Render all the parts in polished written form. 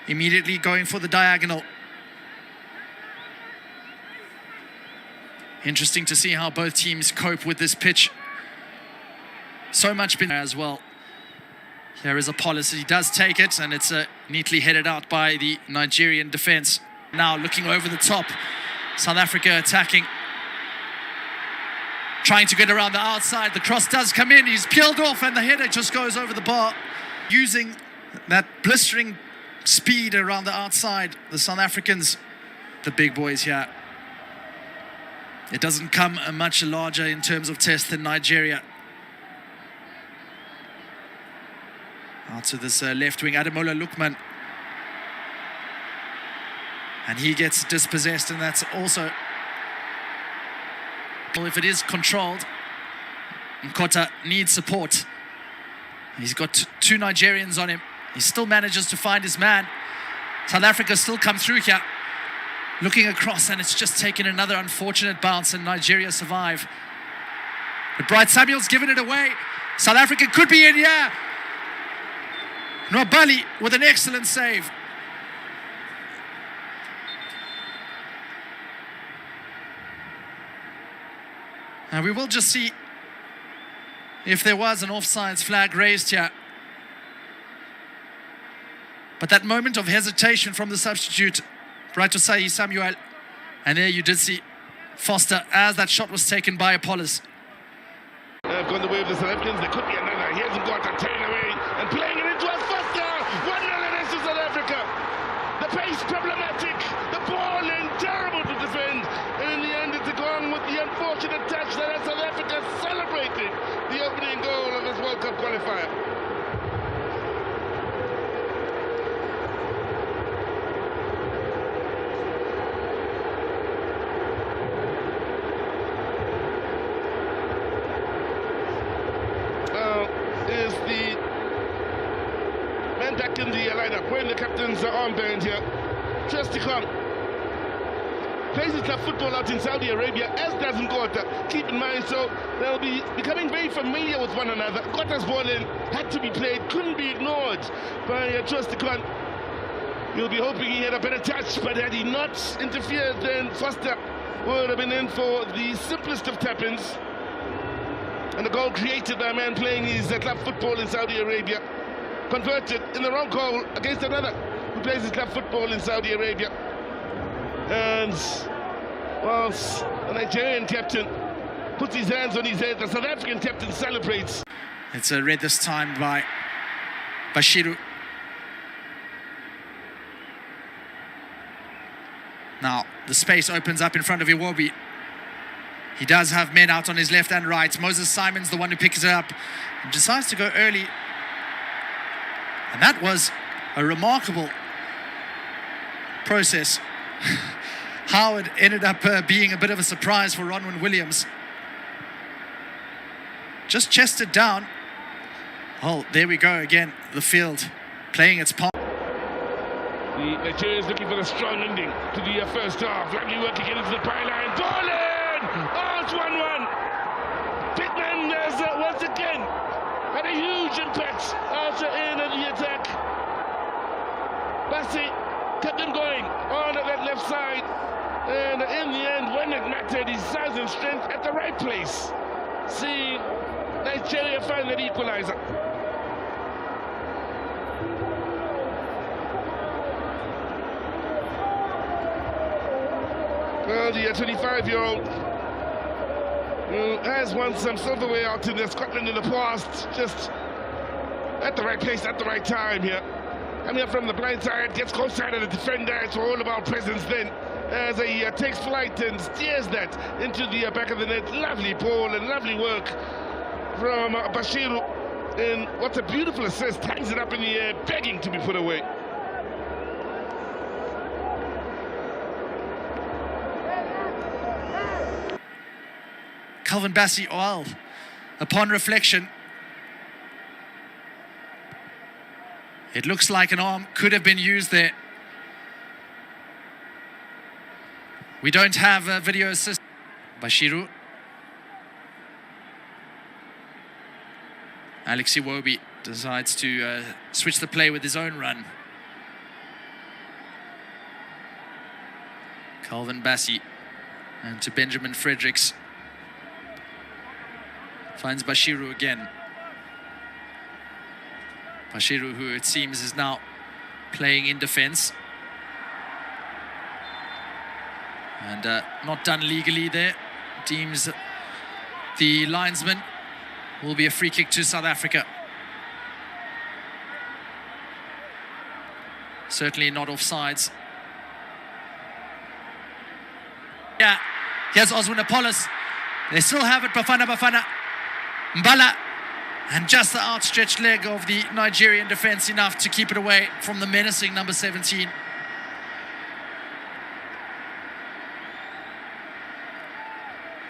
immediately going for the diagonal. Interesting to see how both teams cope with this pitch. So much been there as well. Here is a policy. He does take it, and it's neatly headed out by the Nigerian defense. Now looking over the top. South Africa attacking. Trying to get around the outside. The cross does come in. He's peeled off, and the header just goes over the bar. Using that blistering speed around the outside, the South Africans, the big boys here. It doesn't come much larger in terms of test than Nigeria. Out to this left wing, Ademola Lookman. And he gets dispossessed, and that's also... Well, if it is controlled, Nkota needs support. He's got two Nigerians on him. He still manages to find his man. South Africa still come through here. Looking across, and it's just taken another unfortunate bounce, and Nigeria survive. But Bright Samuel's given it away. South Africa could be in here. Nwabali with an excellent save. And we will just see if there was an offsides flag raised here. But that moment of hesitation from the substitute, Bright Samuel, and there you did see Foster as that shot was taken by Apollos. They've gone the way of the South Africans. There could be another. He hasn't got a turn away and playing it into a Foster. 1-0 against South Africa. The pace problematic. The ball in terrible to defend. And in the end, it's gone with the unfortunate touch that South Africa celebrated the opening goal of this World Cup qualifier. Is the man back in the lineup, wearing the captain's armband here. Chestikon plays his club football out in Saudi Arabia, as does Nkota. Keep in mind, so they'll be becoming very familiar with one another. Nkota's ball in had to be played, couldn't be ignored by Chestikon. You'll be hoping he had a better touch, but had he not interfered, then Foster would have been in for the simplest of tap-ins. And the goal created by a man playing his club football in Saudi Arabia, converted in the wrong goal against another who plays his club football in Saudi Arabia. And whilst the Nigerian captain puts his hands on his head, the South African captain celebrates. It's a red this time by Bashiru. Now the space opens up in front of Iwobi. He does have men out on his left and right. Moses Simon's the one who picks it up and decides to go early. And that was a remarkable process. How it ended up being a bit of a surprise for Ronwen Williams. Just chested down. Oh, there we go again. The field playing its part. The Nigerians looking for a strong ending to the first half. Lovely work against the byline. Ball in! Oh, it's 1-1. Pittman has once again had a huge impact after in the attack. Bassi kept them going on that left side. And in the end, when it mattered, his size and strength at the right place. See Nigeria find that equalizer. Well, the 25-year-old who has won some silverware out in Scotland in the past, just at the right place, at the right time here. Coming up from the blind side, gets close side of the defender. It's all about presence then, as he takes flight and steers that into the back of the net. Lovely ball and lovely work from Bashiru. And what's a beautiful assist, hangs it up in the air, begging to be put away. Calvin Bassey, well, upon reflection, it looks like an arm could have been used there. We don't have a video assist. Bashiru. Alex Iwobi decides to switch the play with his own run. Calvin Bassey and to Benjamin Fredericks. Finds Bashiru again. Bashiru, who it seems is now playing in defense. And not done legally there. Deems the linesman. Will be a free kick to South Africa. Certainly not offsides. Yeah, here's Oswin Apollos. They still have it, Bafana Bafana. Mbala. And just the outstretched leg of the Nigerian defense enough to keep it away from the menacing number 17.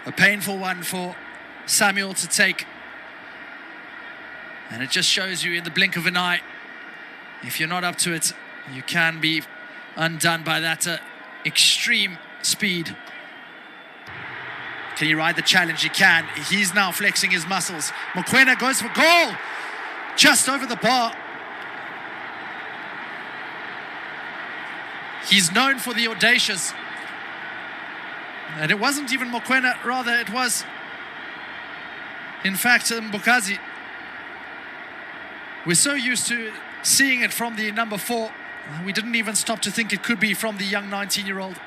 A painful one for Samuel to take. And it just shows you in the blink of an eye, if you're not up to it, you can be undone by that extreme speed. Can he ride the challenge? He can. He's now flexing his muscles. Mokoena goes for goal. Just over the bar. He's known for the audacious. And it wasn't even Mokoena, rather it was, in fact, Mbukazi. We're so used to seeing it from the number 4. We didn't even stop to think it could be from the young 19-year-old.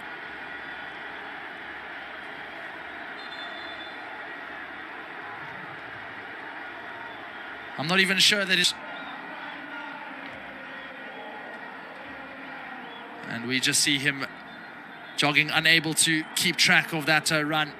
I'm not even sure that it's... And we just see him jogging, unable to keep track of that run.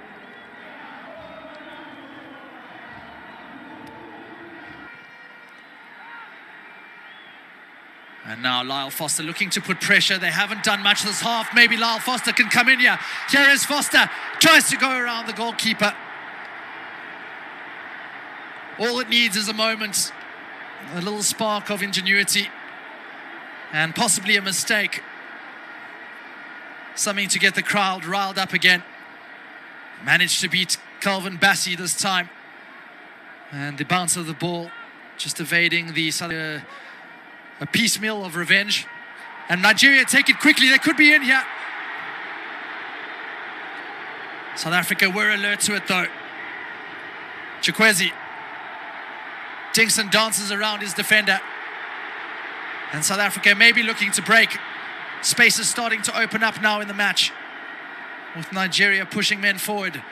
And now Lyle Foster looking to put pressure. They haven't done much this half. Maybe Lyle Foster can come in here. Here is Foster. Tries to go around the goalkeeper. All it needs is a moment, a little spark of ingenuity, and possibly a mistake. Something to get the crowd riled up again. Managed to beat Calvin Bassey this time. And the bounce of the ball just evading the a piecemeal of revenge. And Nigeria take it quickly. They could be in here. South Africa were alert to it though. Chikwezi. Dingson dances around his defender. And South Africa may be looking to break. Space is starting to open up now in the match, with Nigeria pushing men forward.